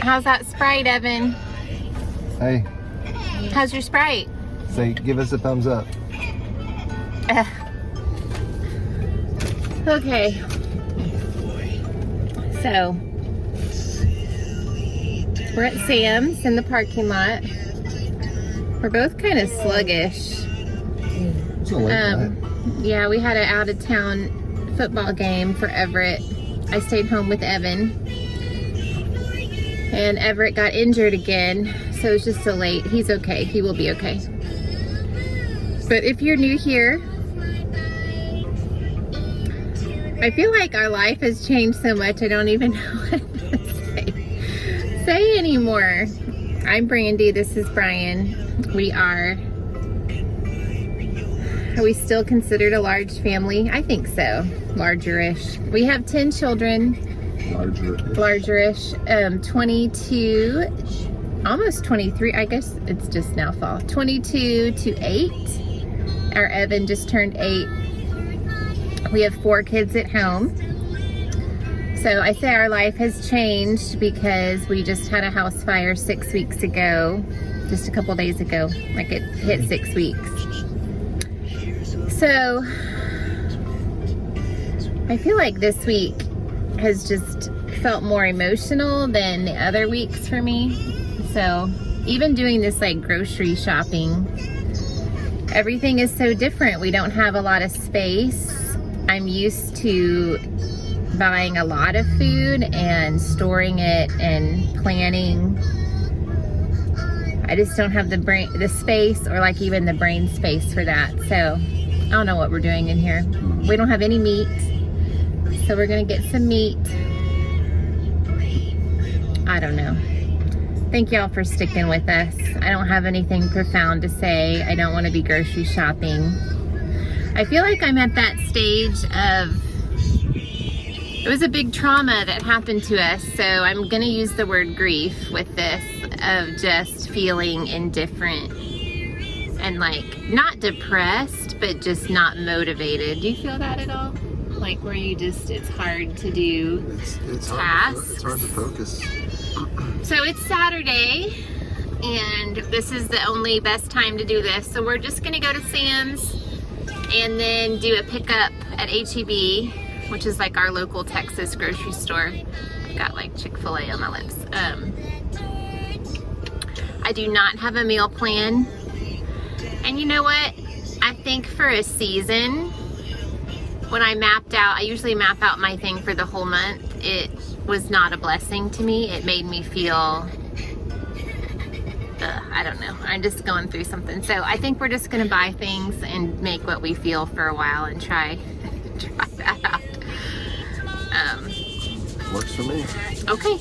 How's that Sprite, Evan? Hey, How's your Sprite? say, give us a thumbs up. Okay. So, we're at Sam's in the parking lot. We're both kind of sluggish. It's a late night. Yeah, we had an out-of-town football game for Everett. I stayed home with Evan. And Everett got injured again, so it's just so late. He's okay. He will be okay. But if you're new here, I feel like our life has changed so much I don't even know what to say anymore. I'm Brandy. This is Brian. Are we still considered a large family? I think so. Larger-ish. We have 10 children. Larger-ish. 22, almost 23. I guess it's just now fall. 22 to 8. Our Evan just turned 8. We have 4 kids at home. So I say our life has changed because we just had a house fire 6 weeks ago. Just a couple days ago. Like it hit 6 weeks. So I feel like this week has just felt more emotional than the other weeks for me. So even doing this like grocery shopping, everything is so different. We don't have a lot of space. I'm used to buying a lot of food and storing it and planning. I just don't have the space or like even the brain space for that. So I don't know what we're doing in here. We don't have any meat. So we're gonna get some meat. I don't know. Thank y'all for sticking with us. I don't have anything profound to say. I don't want to be grocery shopping. I feel like I'm at that stage of, it was a big trauma that happened to us, so I'm gonna use the word grief with this, of just feeling indifferent and like not depressed, but just not motivated. Do you feel that at all? Like where you just, it's hard to do It's tasks. hard to focus. So it's Saturday, and this is the only best time to do this. So we're just gonna go to Sam's and then do a pickup at H-E-B, which is like our local Texas grocery store. I've got like Chick-fil-A on my lips. I do not have a meal plan. And you know what? I think for a season, when I mapped out, I usually map out my thing for the whole month. It was not a blessing to me. It made me feel, I don't know. I'm just going through something. So I think we're just gonna buy things and make what we feel for a while and try that out. Works for me. Okay.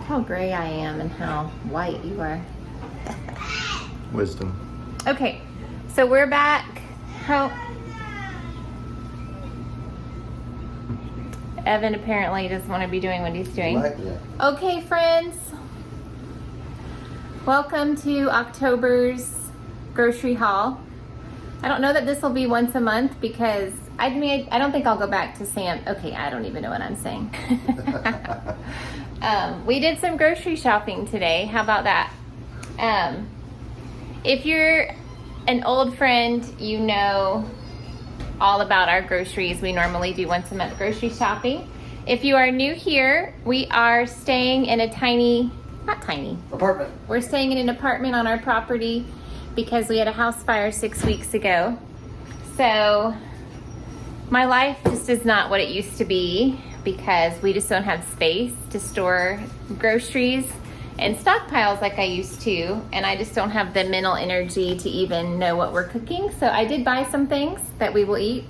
How gray I am and how white you are. Wisdom. Okay, so we're back. Evan apparently doesn't want to be doing what he's doing. Okay, friends. Welcome to October's grocery haul. I don't know that this will be once a month because I don't think I'll go back to Sam. Okay, I don't even know what I'm saying. We did some grocery shopping today. How about that? If you're an old friend, you know all about our groceries. We normally do once a month grocery shopping. If you are new here, we are staying in a not tiny. Apartment. We're staying in an apartment on our property because we had a house fire 6 weeks ago. So my life just is not what it used to be because we just don't have space to store groceries and stockpiles like I used to, and I just don't have the mental energy to even know what we're cooking. So I did buy some things that we will eat.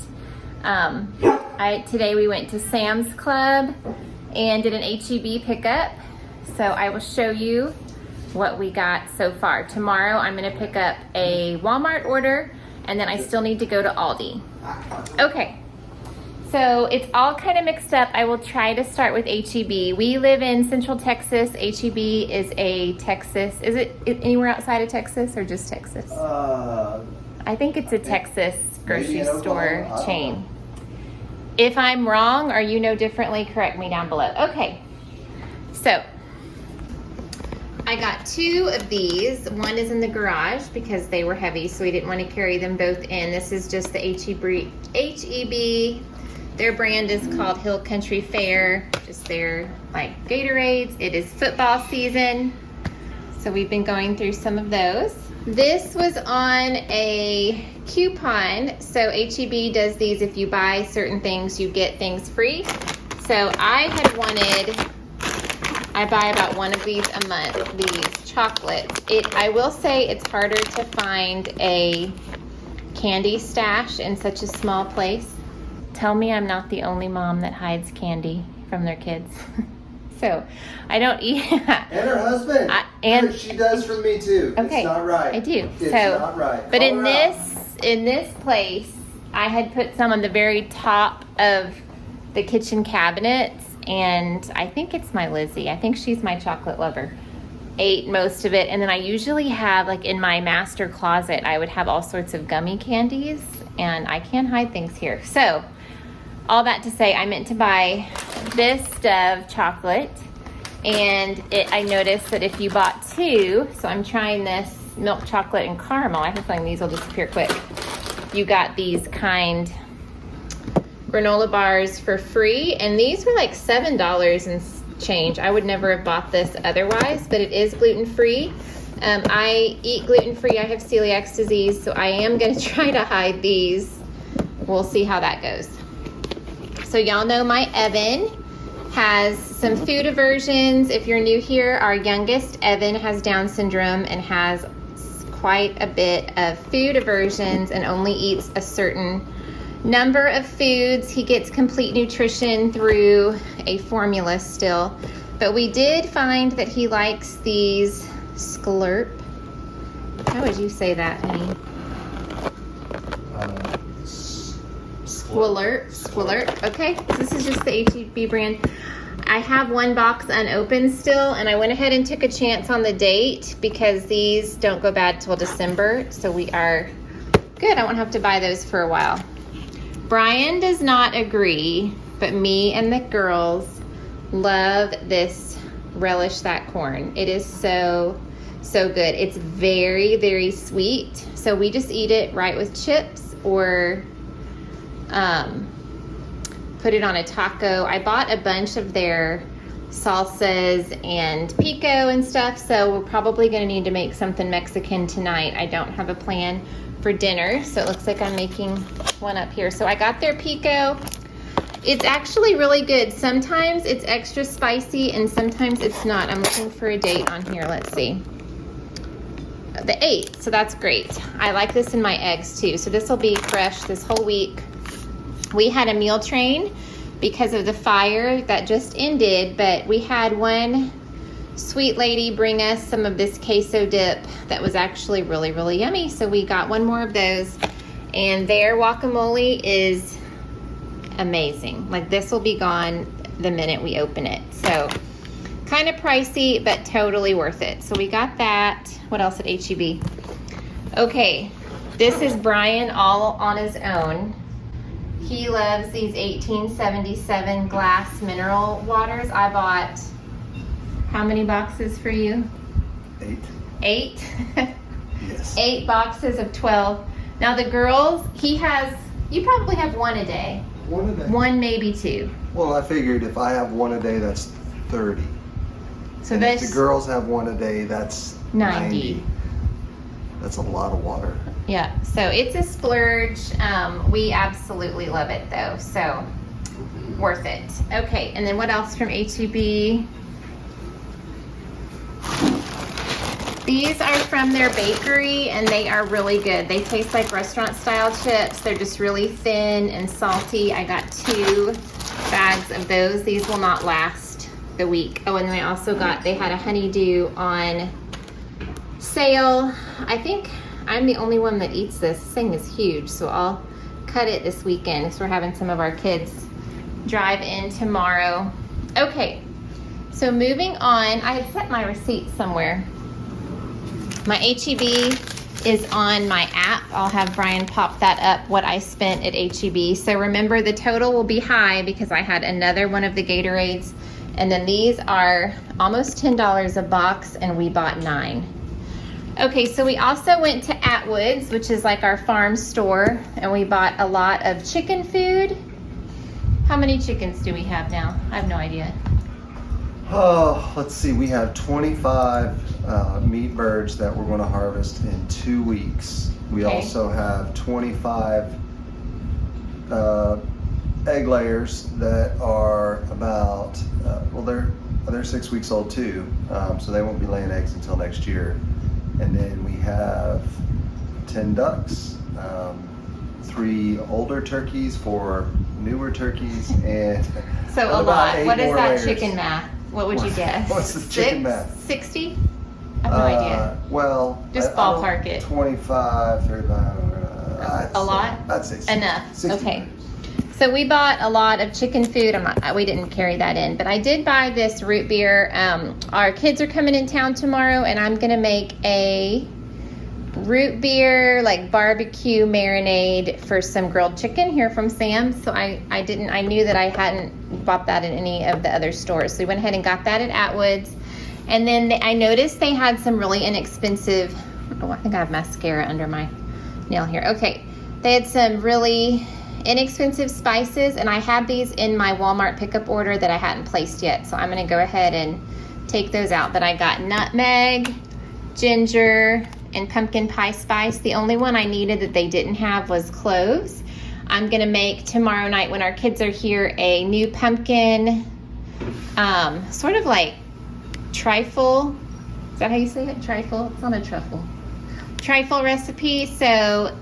Today we went to Sam's Club and did an HEB pickup. So I will show you what we got so far. Tomorrow I'm gonna pick up a Walmart order, and then I still need to go to Aldi. Okay, so it's all kind of mixed up. I will try to start with HEB. We live in Central Texas. HEB is a Texas, is it anywhere outside of Texas or just Texas? I think it's a Texas grocery store chain. If I'm wrong or you know differently, correct me down below. Okay, so I got 2 of these. One is in the garage because they were heavy, so we didn't want to carry them both in. This is just the HEB. Their brand is called Hill Country Fair, just their like Gatorades. It is football season, so we've been going through some of those. This was on a coupon, so HEB does these. If you buy certain things, you get things free. So I buy about 1 of these a month, these chocolates. I will say it's harder to find a candy stash in such a small place. Tell me I'm not the only mom that hides candy from their kids. So I don't eat. And her husband. And she does for me too. Okay, it's not right. I do. It's not right. But in this place, I had put some on the very top of the kitchen cabinets, and I think it's my Lizzie. I think she's my chocolate lover. Ate most of it, and then I usually have, like in my master closet, I would have all sorts of gummy candies, and I can't hide things here. So all that to say, I meant to buy this Dove chocolate, and I noticed that if you bought 2, so I'm trying this milk chocolate and caramel. I have a feeling these will disappear quick. You got these kind granola bars for free, and these were like $7 and change. I would never have bought this otherwise, but it is gluten-free. I eat gluten-free. I have celiac disease, so I am going to try to hide these. We'll see how that goes. So y'all know my Evan has some food aversions. If you're new here, our youngest, Evan, has Down syndrome and has quite a bit of food aversions and only eats a certain number of foods. He gets complete nutrition through a formula still, but we did find that he likes these Sklurp. How would you say that, honey? Squilert. Okay, so this is just the HEB brand. I have 1 box unopened still, and I went ahead and took a chance on the date because these don't go bad till December, so we are good. I won't have to buy those for a while. Brian does not agree, but me and the girls love this Relish That Corn. It is so good. It's very, very sweet, so we just eat it right with chips or put it on a taco. I bought a bunch of their salsas and pico and stuff, so we're probably going to need to make something Mexican tonight. I don't have a plan for dinner, so it looks like I'm making one up here. So I got their pico. It's actually really good. Sometimes it's extra spicy and sometimes it's not. I'm looking for a date on here. Let's see. The 8th, so that's great. I like this in my eggs too, so this will be fresh this whole week. We had a meal train because of the fire that just ended, but we had one sweet lady bring us some of this queso dip that was actually really, really yummy. So we got 1 more of those, and their guacamole is amazing. Like, this will be gone the minute we open it. So kind of pricey, but totally worth it. So we got that. What else at HEB? Okay, this is Brian all on his own. He loves these 1877 glass mineral waters. I bought, how many boxes for you? 8. 8? Yes. 8 boxes of 12. Now the girls, you probably have 1 a day. 1 a day. 1, maybe 2. Well, I figured if I have 1 a day, that's 30. So and that's if the girls have 1 a day, that's 90. That's a lot of water. Yeah, so it's a splurge. We absolutely love it though, so worth it. Okay, and then what else from HEB? These are from their bakery, and they are really good. They taste like restaurant style chips. They're just really thin and salty. I got 2 bags of those. These will not last the week. Oh, and then I also got, they had a honeydew on sale. I think I'm the only one that eats this. This thing is huge, so I'll cut it this weekend because we're having some of our kids drive in tomorrow. Okay, so moving on. I had set my receipt somewhere. My HEB is on my app. I'll have Brian pop that up, what I spent at HEB. So remember, the total will be high because I had another one of the Gatorades, and then these are almost $10 a box, and we bought 9. Okay, so we also went to Atwood's, which is like our farm store, and we bought a lot of chicken food. How many chickens do we have now? I have no idea. Oh, let's see. We have 25 meat birds that we're going to harvest in 2 weeks. We also have 25 egg layers that are about, well, they're 6 weeks old too, so they won't be laying eggs until next year. And then we have 10 ducks, 3 older turkeys, 4 newer turkeys, and so a lot. What is that layers. Chicken math? What would you guess? What's the chicken math? 60? I have no idea. Well, just ballpark it. 25, 35. A lot? I'd say 60. Enough. 60. Okay. So we bought a lot of chicken food. We didn't carry that in, but I did buy this root beer. Our kids are coming in town tomorrow, and I'm gonna make a root beer like barbecue marinade for some grilled chicken here from Sam's. So I knew that I hadn't bought that in any of the other stores. So we went ahead and got that at Atwood's. And then I noticed they had some really inexpensive, I think I have mascara under my nail here. Okay, they had some really inexpensive spices, and I had these in my Walmart pickup order that I hadn't placed yet. So I'm gonna go ahead and take those out. But I got nutmeg, ginger, and pumpkin pie spice. The only one I needed that they didn't have was cloves. I'm gonna make tomorrow night when our kids are here a new pumpkin, sort of like trifle. Is that how you say it? Trifle? It's not a truffle. Trifle recipe. So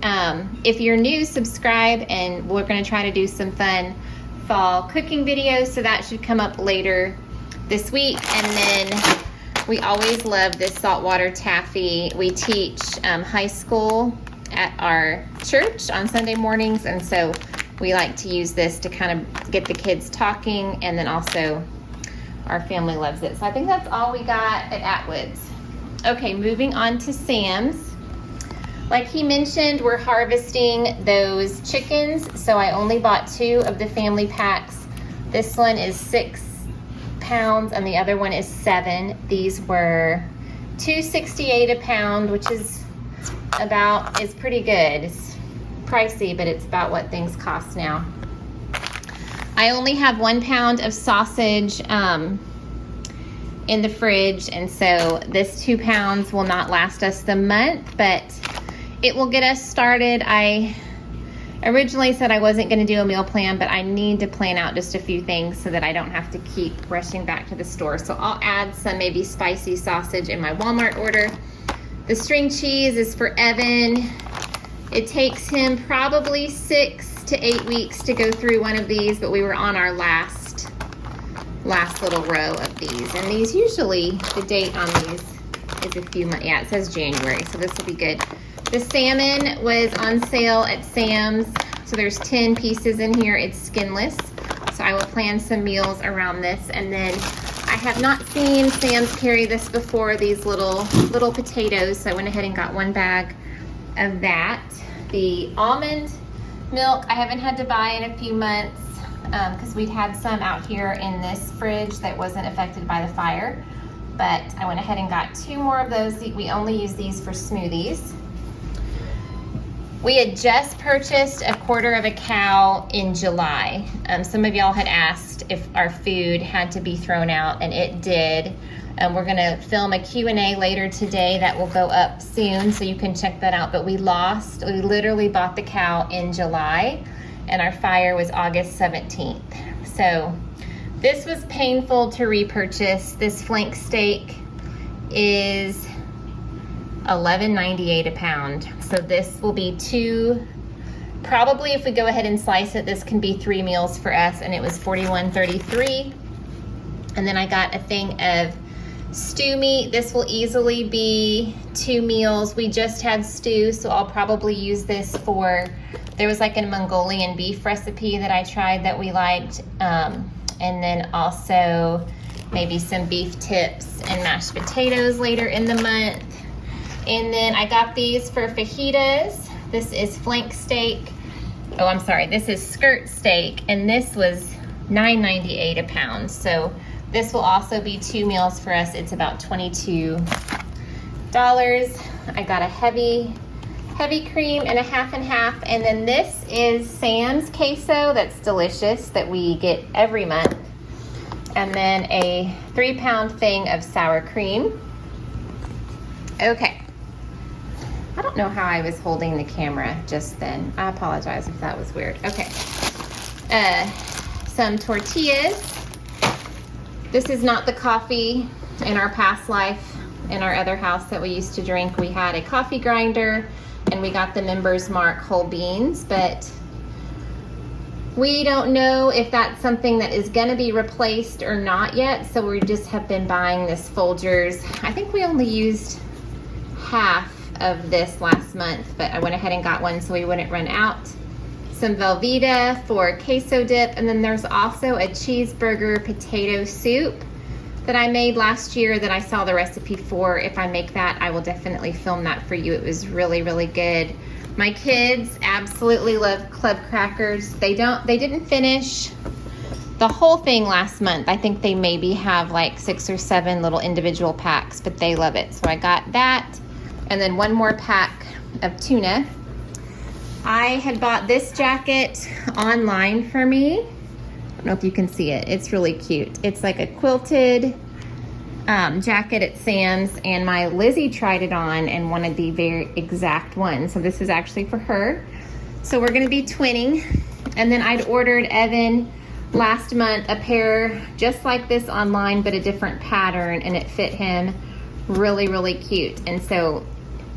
if you're new, subscribe, and we're gonna try to do some fun fall cooking videos. So that should come up later this week. And then we always love this saltwater taffy. We teach high school at our church on Sunday mornings, and so we like to use this to kind of get the kids talking, and then also our family loves it. So I think that's all we got at Atwood's. Okay, moving on to Sam's. Like he mentioned, we're harvesting those chickens, so I only bought 2 of the family packs. This one is 6 pounds and the other one is 7. These were $2.68 a pound, which is pretty good. It's pricey, but it's about what things cost now. I only have 1 pound of sausage in the fridge, and so this 2 pounds will not last us the month, but it will get us started. I originally said I wasn't going to do a meal plan, but I need to plan out just a few things so that I don't have to keep rushing back to the store. So I'll add some maybe spicy sausage in my Walmart order. The string cheese is for Evan. It takes him probably 6 to 8 weeks to go through one of these, but we were on our last little row of these. And these usually, the date on these is a few months. Yeah, it says January, so this will be good. The salmon was on sale at Sam's, so there's 10 pieces in here. It's skinless, so I will plan some meals around this. And then I have not seen Sam's carry this before, these little potatoes, so I went ahead and got 1 bag of that. The almond milk I haven't had to buy in a few months because we'd had some out here in this fridge that wasn't affected by the fire, but I went ahead and got 2 more of those. We only use these for smoothies. We had just purchased a quarter of a cow in July. Some of y'all had asked if our food had to be thrown out, and it did. We're gonna film a Q&A later today that will go up soon, so you can check that out. But we literally bought the cow in July, and our fire was August 17th. So this was painful to repurchase. This flank steak is $11.98 a pound. So this will be two, probably if we go ahead and slice it, this can be 3 meals for us, and it was $41.33. And then I got a thing of stew meat. This will easily be 2 meals. We just had stew, so I'll probably use this for, there was like a Mongolian beef recipe that I tried that we liked. And then also maybe some beef tips and mashed potatoes later in the month. And then I got these for fajitas. This is flank steak. Oh, I'm sorry, this is skirt steak, and this was $9.98 a pound. So this will also be 2 meals for us. It's about $22. I got a heavy cream and a half and half. And then this is Sam's queso. That's delicious, that we get every month. And then a 3-pound thing of sour cream. Okay. I don't know how I was holding the camera just then. I apologize if that was weird. Okay. Some tortillas. This is not the coffee in our past life. In our other house that we used to drink, we had a coffee grinder, and we got the Members Mark whole beans, but we don't know if that's something that is going to be replaced or not yet. So we just have been buying this Folgers. I think we only used half of this last month, but I went ahead and got one so we wouldn't run out. Some Velveeta for queso dip, and then there's also a cheeseburger potato soup that I made last year that I saw the recipe for. If I make that, I will definitely film that for you. It was really, really good. My kids absolutely love club crackers. They didn't finish the whole thing last month. I think they maybe have like 6 or 7 little individual packs, but they love it. So I got that. And then 1 more pack of tuna. I had bought this jacket online for me. I don't know if you can see it. It's really cute. It's like a quilted jacket at Sam's, and my Lizzie tried it on and wanted the very exact one. So this is actually for her. So we're gonna be twinning. And then I'd ordered Evan last month a pair just like this online, but a different pattern, and it fit him really, really cute. And so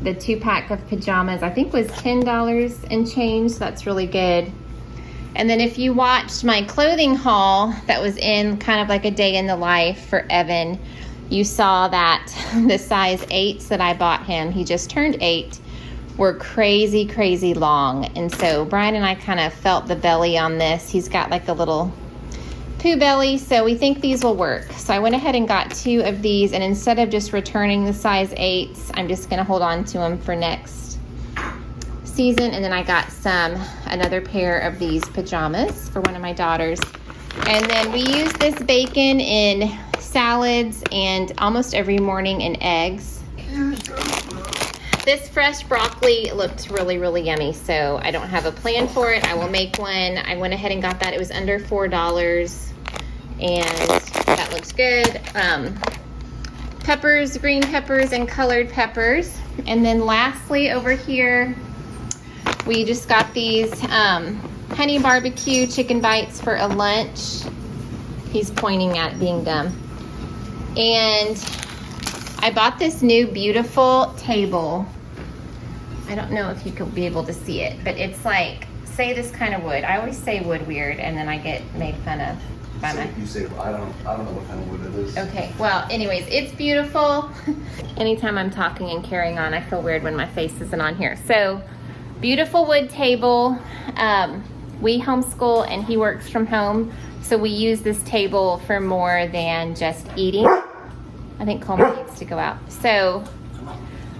the 2-pack of pajamas, I think, was $10 and change. So that's really good. And then if you watched my clothing haul that was in kind of like a day in the life for Evan, you saw that the size 8s that I bought him, he just turned 8, were crazy, crazy long. And so Brian and I kind of felt the belly on this. He's got like a little poo belly, so we think these will work. So I went ahead and got 2 of these, and instead of just returning the size 8s, I'm just gonna hold on to them for next season. And then I got another pair of these pajamas for one of my daughters. And then we use this bacon in salads and almost every morning in eggs. This fresh broccoli looked really, really yummy, so I don't have a plan for it. I will make one. I went ahead and got that. It was under $4, and that looks good. Peppers, green peppers, and colored peppers. And then lastly over here, we just got these honey barbecue chicken bites for a lunch. He's pointing at being dumb. And I bought this new beautiful table. I don't know if you could be able to see it, but it's like, say this kind of wood. I always say wood weird, and then I get made fun of by my... You say, I don't know what kind of wood it is. Okay, well, anyways, it's beautiful. Anytime I'm talking and carrying on, I feel weird when my face isn't on here. So, beautiful wood table. We homeschool, and he works from home, so we use this table for more than just eating. I think Coleman needs to go out. So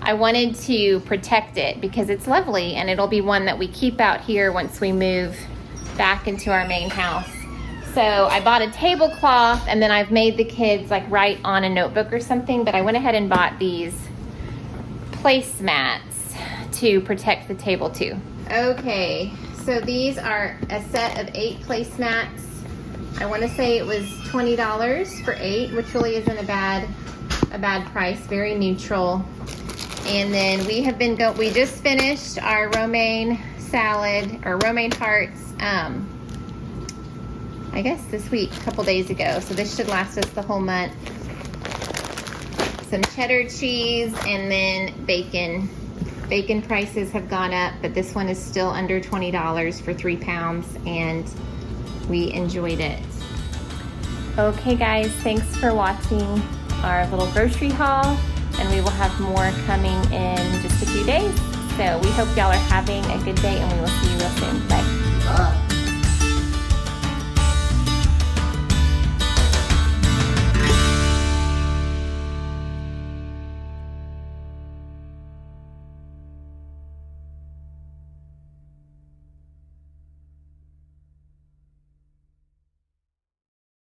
I wanted to protect it because it's lovely, and it'll be one that we keep out here once we move back into our main house. So I bought a tablecloth, and then I've made the kids like write on a notebook or something, but I went ahead and bought these placemats to protect the table too. Okay, so these are a set of 8 placemats. I want to say it was $20 for 8, which really isn't a bad price, very neutral. And then we have been we just finished our romaine salad, or romaine hearts, I guess this week, a couple days ago. So this should last us the whole month. some cheddar cheese, and then bacon. Bacon prices have gone up, but this one is still under $20 for 3 pounds, and we enjoyed it. Okay guys, thanks for watching our little grocery haul, and we will have more coming in just a few days. So we hope y'all are having a good day, and we will see you real soon. Bye.